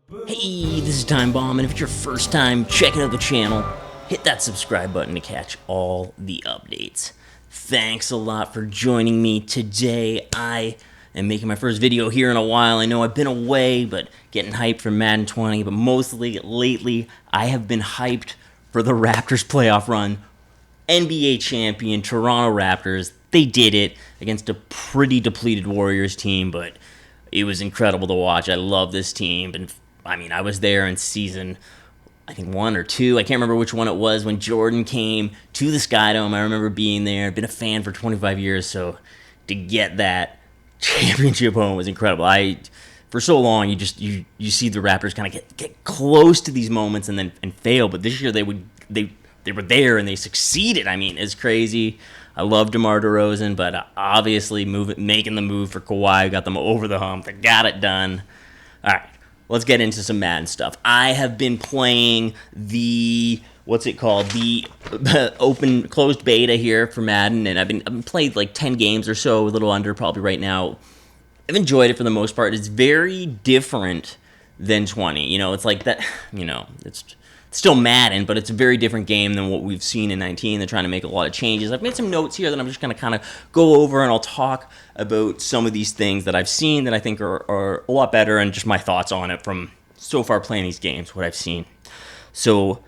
Hey, this is Time Bomb, and if it's your first time checking out the channel, hit that subscribe button to catch all the updates. Thanks a lot for joining me today. I am making my first video here in a while. I know I've been away, but getting hyped for Madden 20, but mostly lately I have been hyped for the Raptors playoff run. NBA champion Toronto Raptors, they did it against a pretty depleted Warriors team, but it was incredible to watch. I love this team, and I was there in season, I think 1 or 2. I can't remember which one it was when Jordan came to the Skydome. I remember being there. I've been a fan for 25 years, so to get that championship home was incredible. For so long, you see the Raptors kind of get close to these moments and fail, but this year they were there and they succeeded. It's crazy. I love DeMar DeRozan, but obviously making the move for Kawhi got them over the hump. They got it done. All right. Let's get into some Madden stuff. I have been playing the open closed beta here for Madden, and I've played like 10 games or so, a little under probably right now. I've enjoyed it for the most part. It's very different than 20. It's like that. It's still Madden, but it's a very different game than what we've seen in 19. They're trying to make a lot of changes. I've made some notes here that I'm just going to kind of go over, and I'll talk about some of these things that I've seen that I think are a lot better, and just my thoughts on it from so far playing these games, what I've seen. So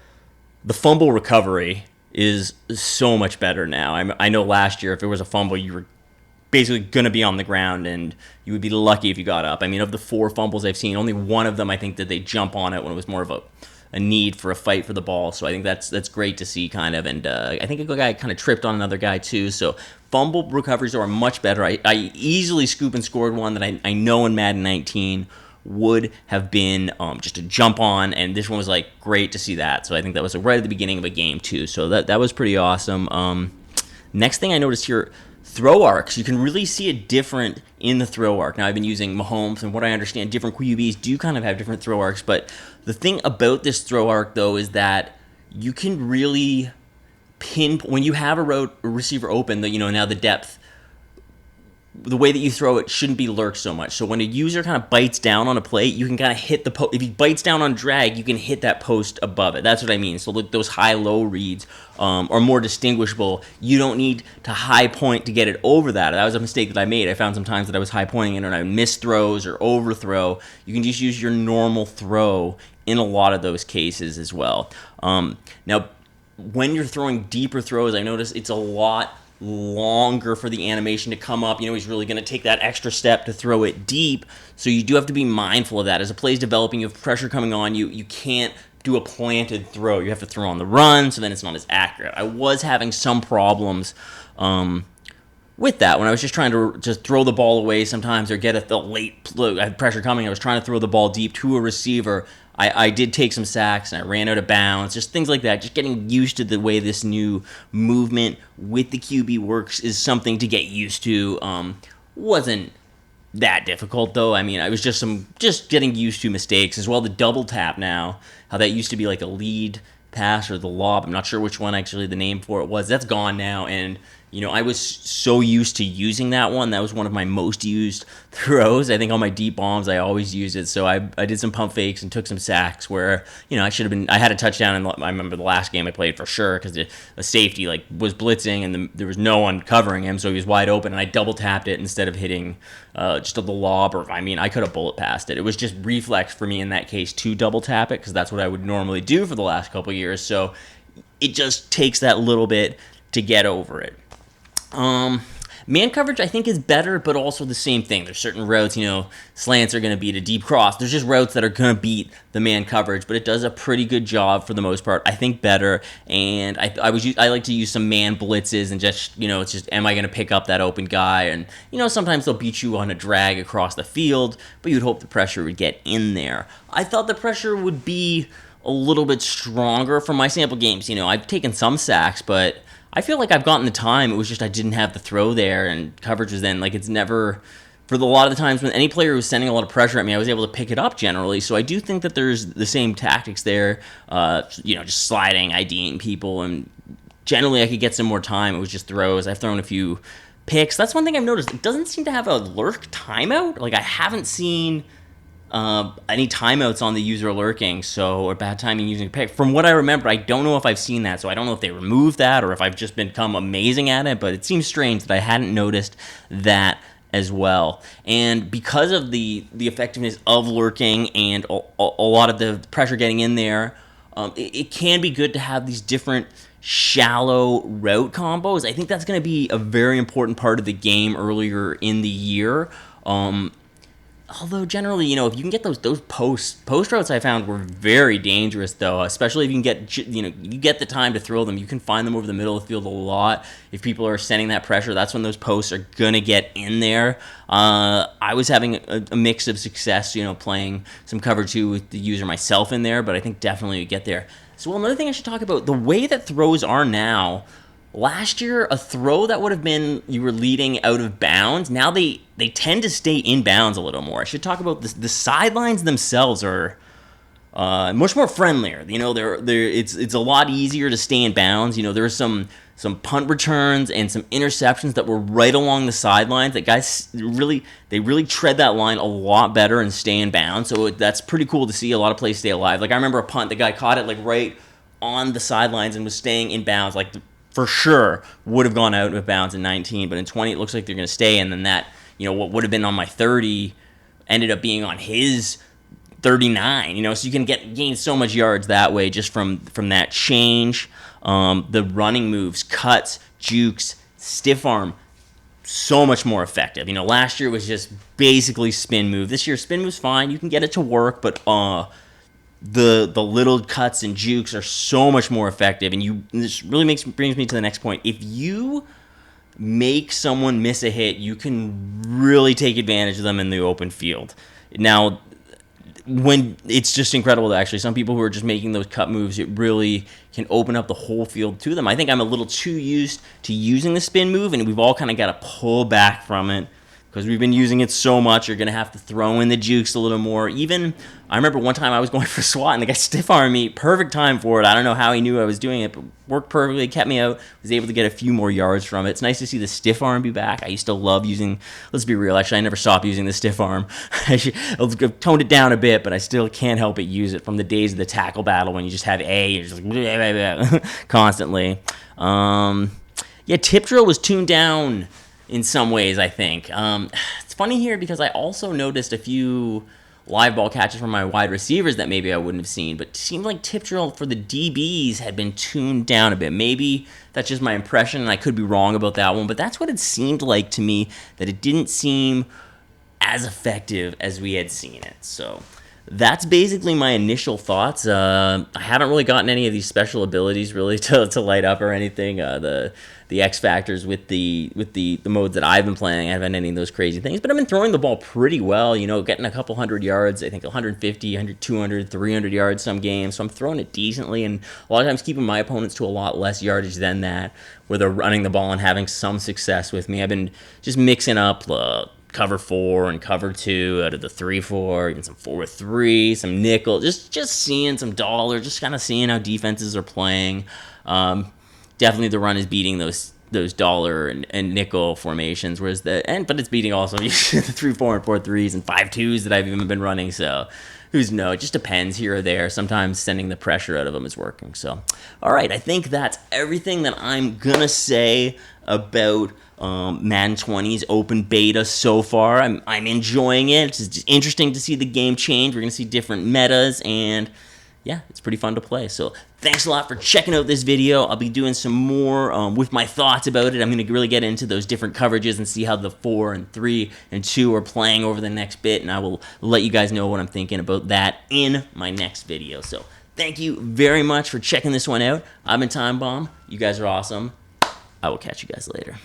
the fumble recovery is so much better now. I know last year if it was a fumble, you were basically going to be on the ground, and you would be lucky if you got up. Of the 4 fumbles I've seen, only one of them I think did they jump on it when it was more of a need for a fight for the ball. So I think that's great to see, kind of. And I think a guy kind of tripped on another guy too. So fumble recoveries are much better. I easily scoop and scored one that I know in Madden 19 would have been just a jump on, and this one was like great to see that. So I think that was right at the beginning of a game too. So that was pretty awesome. Next thing I noticed here, throw arcs. You can really see it different in the throw arc. Now, I've been using Mahomes, and what I understand, different QBs do kind of have different throw arcs, but the thing about this throw arc, though, is that you can really when you have a receiver open, now the depth, the way that you throw it shouldn't be lurked so much. So when a user kind of bites down on a plate, you can kind of hit the post. If he bites down on drag, you can hit that post above it. That's what I mean. So those high-low reads are more distinguishable. You don't need to high point to get it over that. That was a mistake that I made. I found some times that I was high pointing it and I missed throws or overthrow. You can just use your normal throw in a lot of those cases as well. Now, when you're throwing deeper throws, I notice it's a lot longer for the animation to come up. He's really going to take that extra step to throw it deep, so you do have to be mindful of that. As a play is developing, you have pressure coming on you. You can't do a planted throw. You have to throw on the run, so then it's not as accurate. I was having some problems with that when I was just trying to just throw the ball away sometimes, or get at the late I had pressure coming. I was trying to throw the ball deep to a receiver. I did take some sacks, and I ran out of bounds, just things like that. Just getting used to the way this new movement with the QB works is something to get used to. Wasn't that difficult, though. I was just getting used to mistakes as well. The double tap now, how that used to be like a lead pass or the lob. I'm not sure which one actually the name for it was. That's gone now, and I was so used to using that one. That was one of my most used throws. I think on my deep bombs, I always use it. So I did some pump fakes and took some sacks where, I had a touchdown. And I remember the last game I played for sure, because the safety was blitzing and there was no one covering him. So he was wide open, and I double tapped it instead of hitting just the lob. Or I could have bullet passed it. It was just reflex for me in that case to double tap it, because that's what I would normally do for the last couple of years. So it just takes that little bit to get over it. Man coverage I think is better, but also the same thing. There's certain routes, slants are going to beat a deep cross. There's just routes that are going to beat the man coverage, but it does a pretty good job for the most part. I think better, and I like to use some man blitzes and just, it's just, am I going to pick up that open guy? And, sometimes they'll beat you on a drag across the field, but you'd hope the pressure would get in there. I thought the pressure would be a little bit stronger for my sample games. I've taken some sacks, but I feel like I've gotten the time. It was just I didn't have the throw there, and coverage was then it's never, for a lot of the times when any player was sending a lot of pressure at me, I was able to pick it up generally. So I do think that there's the same tactics there, just sliding, IDing people, and generally I could get some more time. It was just throws. I've thrown a few picks. That's one thing I've noticed. It doesn't seem to have a lurk timeout. I haven't seen any timeouts on the user lurking, so or bad timing using a pick. From what I remember, I don't know if I've seen that, so I don't know if they removed that or if I've just become amazing at it, but it seems strange that I hadn't noticed that as well. And because of the effectiveness of lurking and a lot of the pressure getting in there, it can be good to have these different shallow route combos. I think that's going to be a very important part of the game earlier in the year. Although generally, if you can get those post routes, I found were very dangerous though. Especially if you can get you get the time to throw them, you can find them over the middle of the field a lot. If people are sending that pressure, that's when those posts are gonna get in there. I was having a mix of success, playing some cover 2 with the user myself in there, but I think definitely you get there. So another thing I should talk about, the way that throws are now. Last year, a throw that would have been you were leading out of bounds, now they tend to stay in bounds a little more. I should talk about this. The sidelines themselves are much more friendlier. It's a lot easier to stay in bounds. There were some punt returns and some interceptions that were right along the sidelines. That guys really tread that line a lot better and stay in bounds. So that's pretty cool to see. A lot of plays stay alive. Like I remember a punt, the guy caught it like right on the sidelines and was staying in bounds. Like for sure would have gone out of bounds in 19, but in 20 it looks like they're going to stay, and then that, what would have been on my 30 ended up being on his 39, so you can gain so much yards that way just from that change. The running moves, cuts, jukes, stiff arm, so much more effective. Last year was just basically spin move. This year spin move's fine, you can get it to work, but the little cuts and jukes are so much more effective. And this really brings me to the next point. If you make someone miss a hit, you can really take advantage of them in the open field. Now, when it's just incredible, actually, some people who are just making those cut moves, it really can open up the whole field to them. I think I'm a little too used to using the spin move, and we've all kind of got to pull back from it because we've been using it so much. You're going to have to throw in the jukes a little more. Even, I remember one time I was going for a swat, and the guy stiff-armed me. Perfect time for it. I don't know how he knew I was doing it, but worked perfectly, kept me out, was able to get a few more yards from it. It's nice to see the stiff arm be back. I used to love using, let's be real, actually, I never stopped using the stiff arm. I've toned it down a bit, but I still can't help but use it from the days of the tackle battle when you just have A, you're just like, blah, blah, blah, constantly. Tip drill was tuned down in some ways, I think. It's funny here because I also noticed a few live ball catches from my wide receivers that maybe I wouldn't have seen, but it seemed like tip drill for the DBs had been tuned down a bit. Maybe that's just my impression, and I could be wrong about that one, but that's what it seemed like to me, that it didn't seem as effective as we had seen it. So that's basically my initial thoughts. I haven't really gotten any of these special abilities really to light up or anything. The X factors with the modes that I've been playing, I haven't had any of those crazy things, but I've been throwing the ball pretty well, getting a couple hundred yards, I think 150, 100, 200, 300 yards some games, so I'm throwing it decently, and a lot of times keeping my opponents to a lot less yardage than that, where they're running the ball and having some success with me. I've been just mixing up cover 4 and cover 2 out of the 3-4, even some 4-3, some nickel, just seeing some dollar, just kind of seeing how defenses are playing. Definitely the run is beating those dollar and nickel formations, whereas but it's beating also the 3-4 and 4-3s and 5-2s that I've even been running. So who's know? It just depends here or there. Sometimes sending the pressure out of them is working. So, all right, I think that's everything that I'm gonna say about Madden 20's open beta so far. I'm enjoying it. It's just interesting to see the game change. We're gonna see different metas, and yeah, it's pretty fun to play. So thanks a lot for checking out this video. I'll be doing some more with my thoughts about it. I'm going to really get into those different coverages and see how the 4 and 3 and 2 are playing over the next bit, and I will let you guys know what I'm thinking about that in my next video. So thank you very much for checking this one out. I've been Time Bomb. You guys are awesome. I will catch you guys later.